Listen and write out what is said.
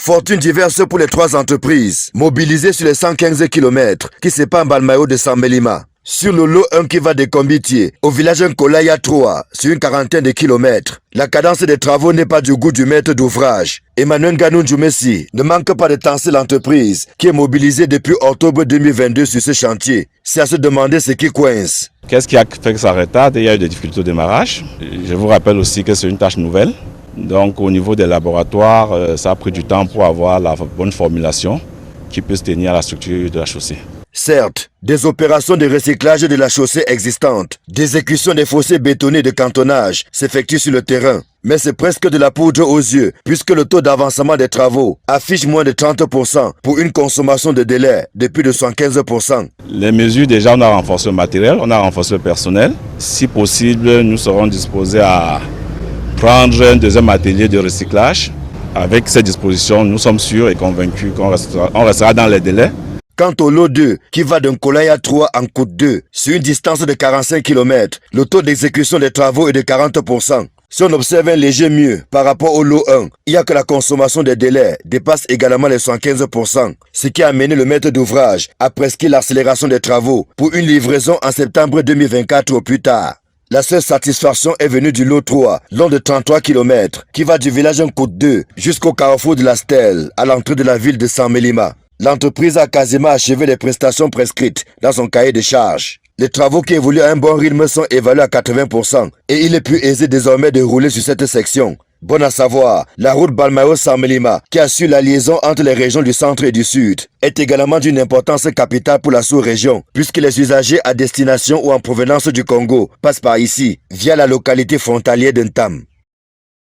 Fortune diverse pour les 3 entreprises, mobilisées sur les 115 km qui séparent Balmayo de Samelima. Sur le lot 1 qui va de Combitier au village Nkolaya 3, sur une quarantaine de kilomètres. La cadence des travaux n'est pas du goût du maître d'ouvrage. Emmanuel Ganou Djoumessi ne manque pas de tenser l'entreprise qui est mobilisée depuis octobre 2022 sur ce chantier. C'est à se demander ce qui coince. Qu'est-ce qui a fait que ça retarde? Il y a eu des difficultés au démarrage. Je vous rappelle aussi que c'est une tâche nouvelle. Donc au niveau des laboratoires, ça a pris du temps pour avoir la bonne formulation qui peut se tenir à la structure de la chaussée. Certes, des opérations de recyclage de la chaussée existante, d'exécution des fossés bétonnés de cantonnage s'effectuent sur le terrain. Mais c'est presque de la poudre aux yeux, puisque le taux d'avancement des travaux affiche moins de 30% pour une consommation de délai de plus de 75%. Les mesures, déjà, on a renforcé le matériel, on a renforcé le personnel. Si possible, nous serons disposés à prendre un deuxième atelier de recyclage. Avec ces dispositions, nous sommes sûrs et convaincus qu'on restera dans les délais. Quant au lot 2, qui va d'un Nkolaya 3 en Côte 2, sur une distance de 45 km, le taux d'exécution des travaux est de 40%. Si on observe un léger mieux par rapport au lot 1, il y a que la consommation des délais dépasse également les 75%, ce qui a amené le maître d'ouvrage à prescrire l'accélération des travaux pour une livraison en septembre 2024 au plus tard. La seule satisfaction est venue du lot 3, long de 33 km, qui va du village Côte 2 jusqu'au carrefour de la Stèle, à l'entrée de la ville de Samelima. L'entreprise a quasiment achevé les prestations prescrites dans son cahier de charges. Les travaux qui évoluent à un bon rythme sont évalués à 80% et il est plus aisé désormais de rouler sur cette section. Bon à savoir, la route Balmayo-Samelima, qui assure la liaison entre les régions du centre et du sud, est également d'une importance capitale pour la sous-région, puisque les usagers à destination ou en provenance du Congo passent par ici, via la localité frontalière d'Ntam.